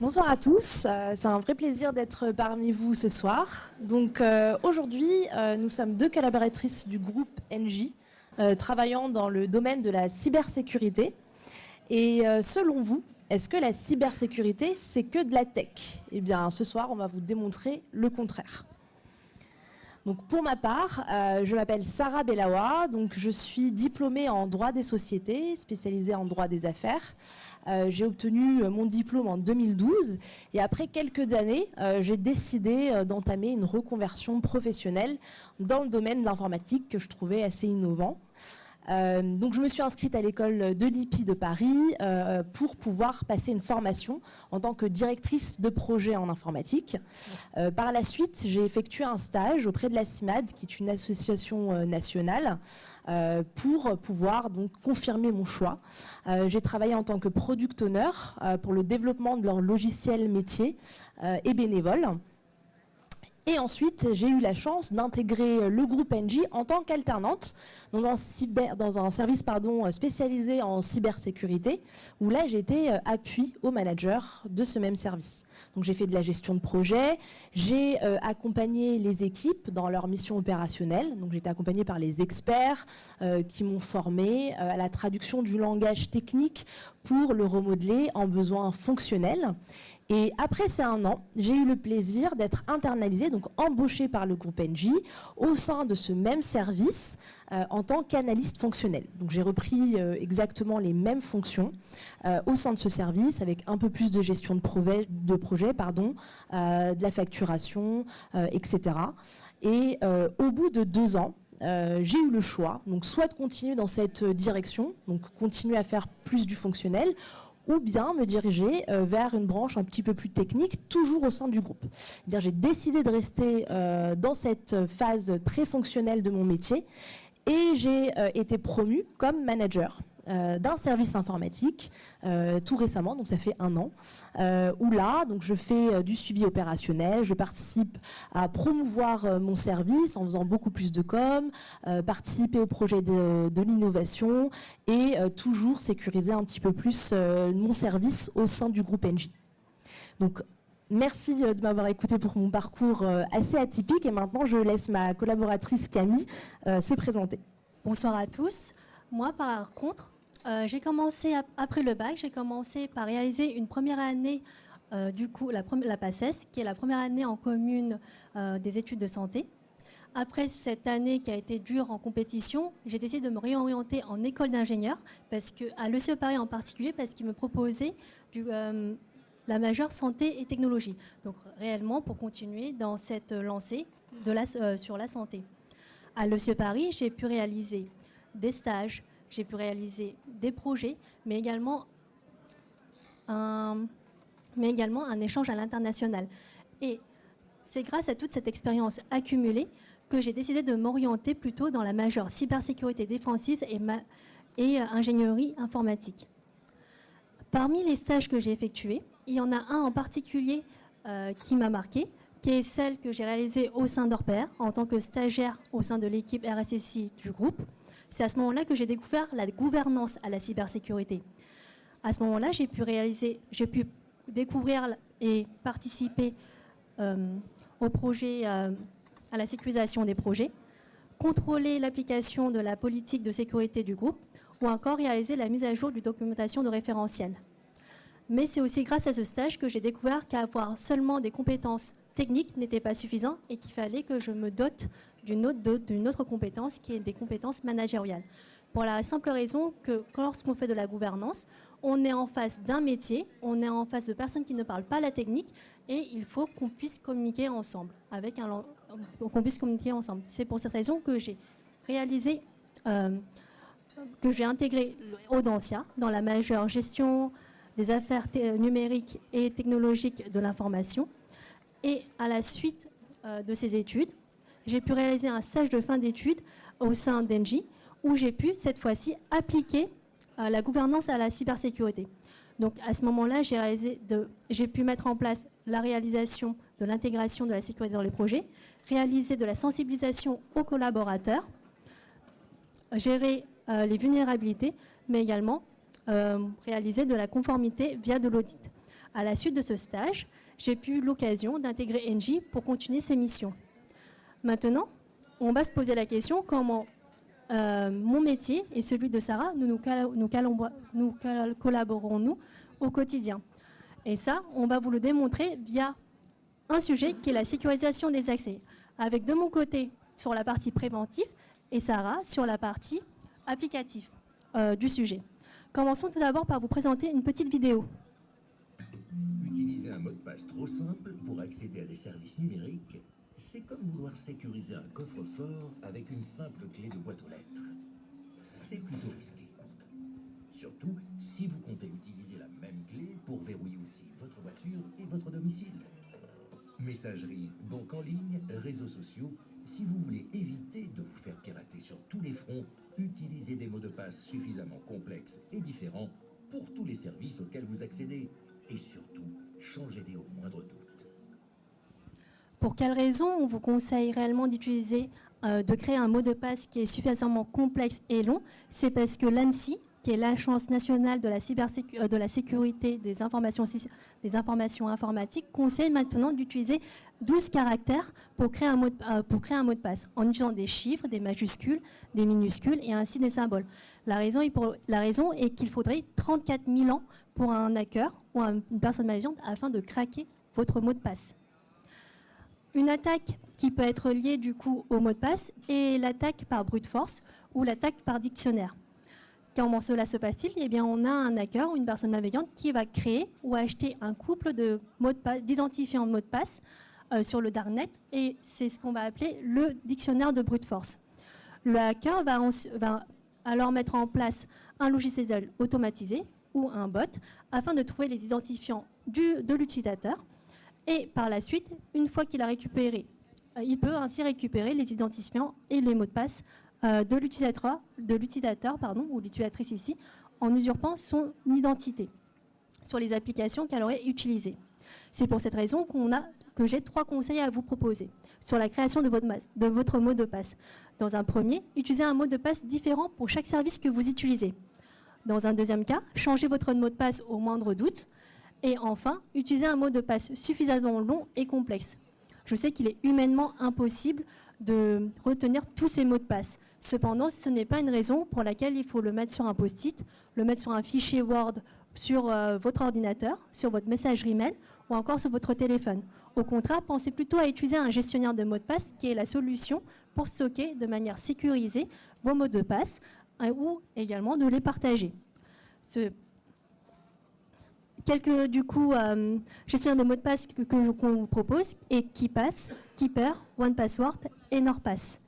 Bonsoir à tous, c'est un vrai plaisir d'être parmi vous ce soir. Donc aujourd'hui, nous sommes deux collaboratrices du groupe Engie, travaillant dans le domaine de la cybersécurité. Et selon vous, est-ce que la cybersécurité, c'est que de la tech? Eh bien, ce soir, on va vous démontrer le contraire. Donc, pour ma part, je m'appelle Sarah Bellawa, donc je suis diplômée en droit des sociétés, spécialisée en droit des affaires. J'ai obtenu mon diplôme en 2012 et après quelques années, j'ai décidé d'entamer une reconversion professionnelle dans le domaine de l'informatique que je trouvais assez innovant. Donc je me suis inscrite à l'école de l'IPI de Paris pour pouvoir passer une formation en tant que directrice de projet en informatique. Par la suite, j'ai effectué un stage auprès de la CIMAD, qui est une association nationale, pour pouvoir donc confirmer mon choix. J'ai travaillé en tant que product owner pour le développement de leur logiciel métier et bénévole. Et ensuite, j'ai eu la chance d'intégrer le groupe Engie en tant qu'alternante dans un service spécialisé en cybersécurité, où là, j'étais appui au manager de ce même service. Donc, j'ai fait de la gestion de projet, j'ai accompagné les équipes dans leur mission opérationnelle. Donc, j'ai été accompagnée par les experts qui m'ont formée à la traduction du langage technique pour le remodeler en besoins fonctionnels. Et après ces 1 an, j'ai eu le plaisir d'être internalisée, donc embauchée par le groupe Engie au sein de ce même service en tant qu'analyste fonctionnel. Donc j'ai repris exactement les mêmes fonctions au sein de ce service avec un peu plus de gestion de projet, de la facturation, etc. Et au bout de 2 ans, j'ai eu le choix, donc soit de continuer dans cette direction, donc continuer à faire plus du fonctionnel, ou bien me diriger vers une branche un petit peu plus technique, toujours au sein du groupe. J'ai décidé de rester dans cette phase très fonctionnelle de mon métier et j'ai été promue comme manager d'un service informatique tout récemment, donc ça fait 1 an, où là, donc je fais du suivi opérationnel, je participe à promouvoir mon service en faisant beaucoup plus de com, participer au projet de l'innovation et toujours sécuriser un petit peu plus mon service au sein du groupe Engie. Donc, merci de m'avoir écouté pour mon parcours assez atypique et maintenant je laisse ma collaboratrice Camille se présenter. Bonsoir à tous. Moi, par contre, j'ai commencé, après le bac, j'ai commencé par réaliser une première année, la PACES, qui est la première année en commune des études de santé. Après cette année qui a été dure en compétition, j'ai décidé de me réorienter en école d'ingénieur, à l'ECE Paris en particulier, parce qu'il me proposait la majeure santé et technologie. Donc réellement pour continuer dans cette lancée sur la santé. À l'ECE Paris, j'ai pu réaliser des stages, j'ai pu réaliser des projets, mais également un échange à l'international. Et c'est grâce à toute cette expérience accumulée que j'ai décidé de m'orienter plutôt dans la majeure cybersécurité défensive et ingénierie informatique. Parmi les stages que j'ai effectués, il y en a un en particulier qui m'a marqué, qui est celle que j'ai réalisée au sein d'Orper en tant que stagiaire au sein de l'équipe RSSI du groupe. C'est à ce moment-là que j'ai découvert la gouvernance à la cybersécurité. À ce moment-là, j'ai pu découvrir et participer au projet, à la sécurisation des projets, contrôler l'application de la politique de sécurité du groupe ou encore réaliser la mise à jour du documentation de référentiel. Mais c'est aussi grâce à ce stage que j'ai découvert qu'avoir seulement des compétences techniques n'était pas suffisant et qu'il fallait que je me dote d'une autre compétence qui est des compétences managériales. Pour la simple raison que lorsqu'on fait de la gouvernance, on est en face d'un métier, on est en face de personnes qui ne parlent pas la technique et il faut qu'on puisse communiquer ensemble. C'est pour cette raison que j'ai réalisé, que j'ai intégré Audencia dans la majeure gestion des affaires numériques et technologiques de l'information. Et à la suite de ces études, j'ai pu réaliser un stage de fin d'études au sein d'Engie où j'ai pu cette fois-ci appliquer la gouvernance à la cybersécurité. Donc à ce moment-là, j'ai pu mettre en place la réalisation de l'intégration de la sécurité dans les projets, réaliser de la sensibilisation aux collaborateurs, gérer les vulnérabilités, mais également réaliser de la conformité via de l'audit. À la suite de ce stage, j'ai eu l'occasion d'intégrer Engie pour continuer ces missions. Maintenant, on va se poser la question comment mon métier et celui de Sarah, nous collaborons-nous au quotidien. Et ça, on va vous le démontrer via un sujet qui est la sécurisation des accès, avec de mon côté sur la partie préventive et Sarah sur la partie applicative du sujet. Commençons tout d'abord par vous présenter une petite vidéo. Utiliser un mot de passe trop simple pour accéder à des services numériques, c'est comme vouloir sécuriser un coffre-fort avec une simple clé de boîte aux lettres. C'est plutôt risqué. Surtout si vous comptez utiliser la même clé pour verrouiller aussi votre voiture et votre domicile. Messagerie, banque en ligne, réseaux sociaux, si vous voulez éviter de vous faire pirater sur tous les fronts, utilisez des mots de passe suffisamment complexes et différents pour tous les services auxquels vous accédez. Et surtout, changez-les au moindre doute. Pour quelles raisons on vous conseille réellement d'utiliser, de créer un mot de passe qui est suffisamment complexe et long? C'est parce que l'ANSSI, qui est l'Agence nationale de la sécurité des informations informatiques, conseille maintenant d'utiliser 12 caractères pour créer un mot de passe, en utilisant des chiffres, des majuscules, des minuscules et ainsi des symboles. La raison est qu'il faudrait 34 000 ans pour un hacker ou une personne malveillante afin de craquer votre mot de passe. Une attaque qui peut être liée du coup au mot de passe est l'attaque par brute force ou l'attaque par dictionnaire. Comment cela se passe-t-il? Eh bien, on a un hacker ou une personne malveillante qui va créer ou acheter un couple de d'identifiants de mots de passe sur le darknet, et c'est ce qu'on va appeler le dictionnaire de brute force. Le hacker va alors mettre en place un logiciel automatisé ou un bot afin de trouver les identifiants de l'utilisateur, et par la suite, une fois qu'il a récupéré, il peut ainsi récupérer les identifiants et les mots de passe de l'utilisateur ou l'utilisatrice ici, en usurpant son identité sur les applications qu'elle aurait utilisées. C'est pour cette raison que j'ai 3 conseils à vous proposer sur la création de votre mot de passe. Dans un premier, utilisez un mot de passe différent pour chaque service que vous utilisez. Dans un deuxième cas, changez votre mot de passe au moindre doute. Et enfin, utilisez un mot de passe suffisamment long et complexe. Je sais qu'il est humainement impossible de retenir tous ces mots de passe. Cependant, ce n'est pas une raison pour laquelle il faut le mettre sur un post-it, le mettre sur un fichier Word sur votre ordinateur, sur votre messagerie mail ou encore sur votre téléphone. Au contraire, pensez plutôt à utiliser un gestionnaire de mots de passe qui est la solution pour stocker de manière sécurisée vos mots de passe ou également de les partager. Quelques gestionnaires de mots de passe qu'on vous propose est KeePass, Keeper, OnePassword et NordPass.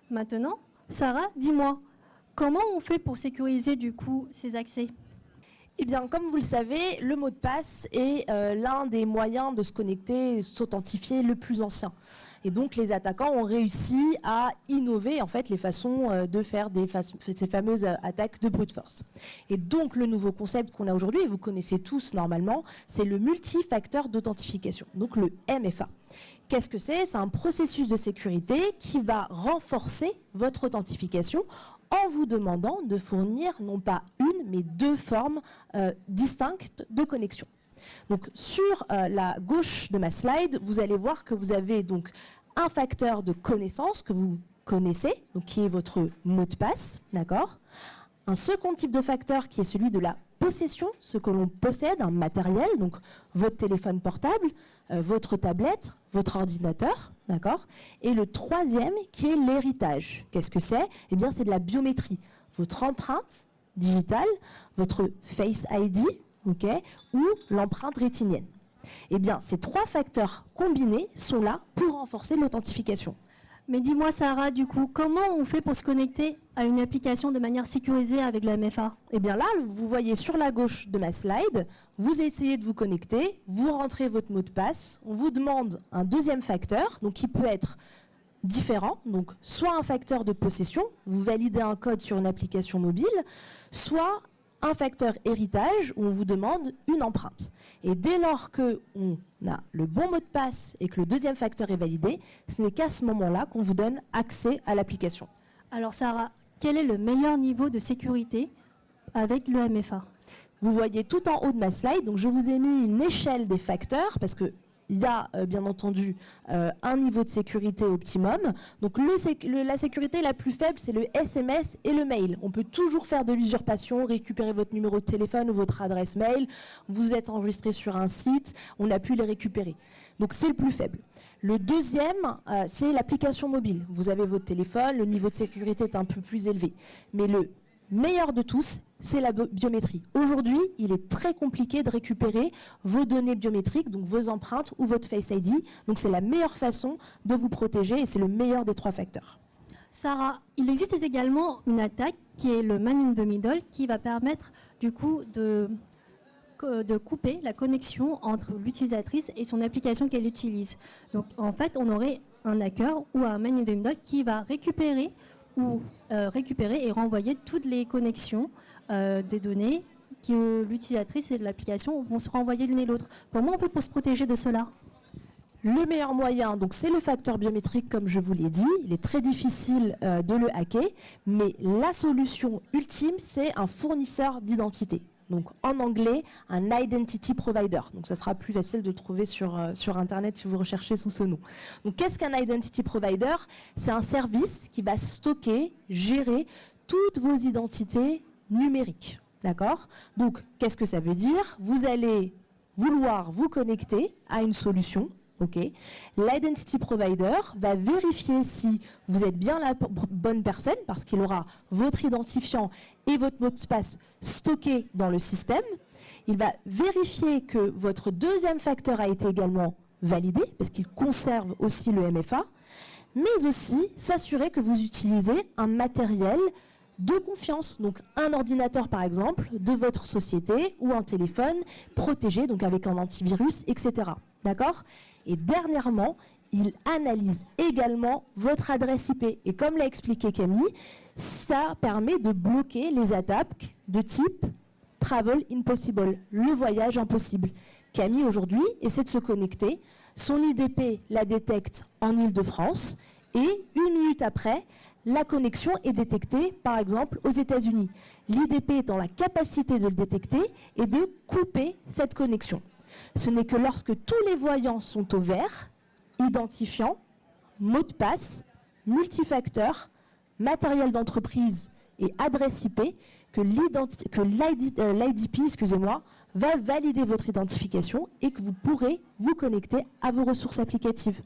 Maintenant, Sarah, dis-moi, comment on fait pour sécuriser du coup ces accès? Eh bien, comme vous le savez, le mot de passe est l'un des moyens de se connecter et s'authentifier le plus ancien. Et donc, les attaquants ont réussi à innover en fait les façons de faire ces fameuses attaques de brute force. Et donc, le nouveau concept qu'on a aujourd'hui, et vous connaissez tous normalement, c'est le multifacteur d'authentification, donc le MFA. Qu'est-ce que c'est? C'est un processus de sécurité qui va renforcer votre authentification en vous demandant de fournir non pas une, mais 2 formes distinctes de connexion. Donc, sur la gauche de ma slide, vous allez voir que vous avez donc un facteur de connaissance que vous connaissez, donc qui est votre mot de passe, d'accord? Un second type de facteur qui est celui de la possession, ce que l'on possède, un matériel, donc votre téléphone portable, votre tablette, votre ordinateur, d'accord? Et le troisième qui est l'héritage. Qu'est-ce que c'est? Eh bien, c'est de la biométrie. Votre empreinte digitale, votre Face ID, ok, ou l'empreinte rétinienne. Eh bien, ces 3 facteurs combinés sont là pour renforcer l'authentification. Mais dis-moi Sarah, du coup, comment on fait pour se connecter à une application de manière sécurisée avec le MFA? Eh bien là, vous voyez sur la gauche de ma slide, vous essayez de vous connecter, vous rentrez votre mot de passe, on vous demande un deuxième facteur, donc qui peut être différent, donc soit un facteur de possession, vous validez un code sur une application mobile, soit un facteur héritage où on vous demande une empreinte. Et dès lors qu'on a le bon mot de passe et que le deuxième facteur est validé, ce n'est qu'à ce moment-là qu'on vous donne accès à l'application. Alors Sarah, quel est le meilleur niveau de sécurité avec le MFA? vous voyez tout en haut de ma slide, donc je vous ai mis une échelle des facteurs, parce que il y a bien entendu un niveau de sécurité optimum. Donc la sécurité la plus faible, c'est le SMS et le mail. On peut toujours faire de l'usurpation, récupérer votre numéro de téléphone ou votre adresse mail. Vous êtes enregistré sur un site, on a pu les récupérer. Donc c'est le plus faible. Le deuxième, c'est l'application mobile. Vous avez votre téléphone, le niveau de sécurité est un peu plus élevé. Mais le meilleur de tous, c'est la biométrie. Aujourd'hui, il est très compliqué de récupérer vos données biométriques, donc vos empreintes ou votre Face ID. Donc c'est la meilleure façon de vous protéger et c'est le meilleur des 3 facteurs. Sarah, il existe également une attaque qui est le man in the middle qui va permettre du coup de couper la connexion entre l'utilisatrice et son application qu'elle utilise. Donc en fait, on aurait un hacker ou un man in the middle qui va récupérer et renvoyer toutes les connexions des données que l'utilisatrice et l'application vont se renvoyer l'une et l'autre. Comment on peut se protéger de cela ? Le meilleur moyen, donc, c'est le facteur biométrique, comme je vous l'ai dit. Il est très difficile de le hacker, mais la solution ultime, c'est un fournisseur d'identité. Donc en anglais, un identity provider. Donc ça sera plus facile de trouver sur Internet si vous recherchez sous ce nom. Donc qu'est-ce qu'un identity provider ? C'est un service qui va stocker, gérer toutes vos identités numériques. D'accord ? Donc qu'est-ce que ça veut dire ? Vous allez vouloir vous connecter à une solution. Okay. L'identity provider va vérifier si vous êtes bien la bonne personne parce qu'il aura votre identifiant et votre mot de passe stockés dans le système. Il va vérifier que votre deuxième facteur a été également validé parce qu'il conserve aussi le MFA, mais aussi s'assurer que vous utilisez un matériel de confiance, donc un ordinateur par exemple de votre société ou un téléphone protégé, donc avec un antivirus, etc. D'accord ? Et dernièrement, il analyse également votre adresse IP. Et comme l'a expliqué Camille, ça permet de bloquer les attaques de type Travel Impossible, le voyage impossible. Camille, aujourd'hui, essaie de se connecter. Son IDP la détecte en Île-de-France. Et 1 minute après, la connexion est détectée, par exemple, aux États-Unis. L'IDP est en la capacité de le détecter et de couper cette connexion. Ce n'est que lorsque tous les voyants sont au vert, identifiant, mot de passe, multifacteur, matériel d'entreprise et adresse IP, que l'IDP va valider votre identification et que vous pourrez vous connecter à vos ressources applicatives.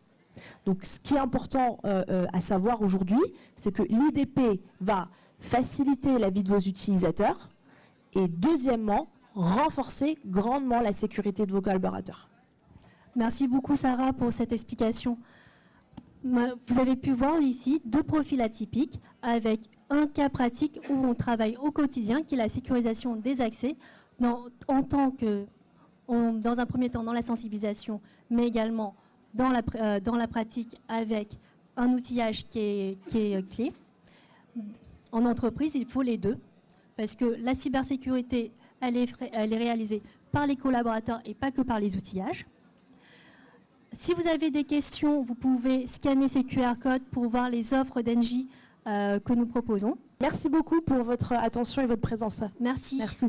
Donc ce qui est important à savoir aujourd'hui, c'est que l'IDP va faciliter la vie de vos utilisateurs et deuxièmement, renforcer grandement la sécurité de vos collaborateurs. Merci beaucoup Sarah pour cette explication. Vous avez pu voir ici 2 profils atypiques avec un cas pratique où on travaille au quotidien qui est la sécurisation des accès dans un premier temps dans la sensibilisation mais également dans la pratique avec un outillage qui est clé. En entreprise, il faut les deux parce que la cybersécurité elle est réalisée par les collaborateurs et pas que par les outillages. Si vous avez des questions, vous pouvez scanner ces QR codes pour voir les offres d'Engie que nous proposons. Merci beaucoup pour votre attention et votre présence. Merci. Merci.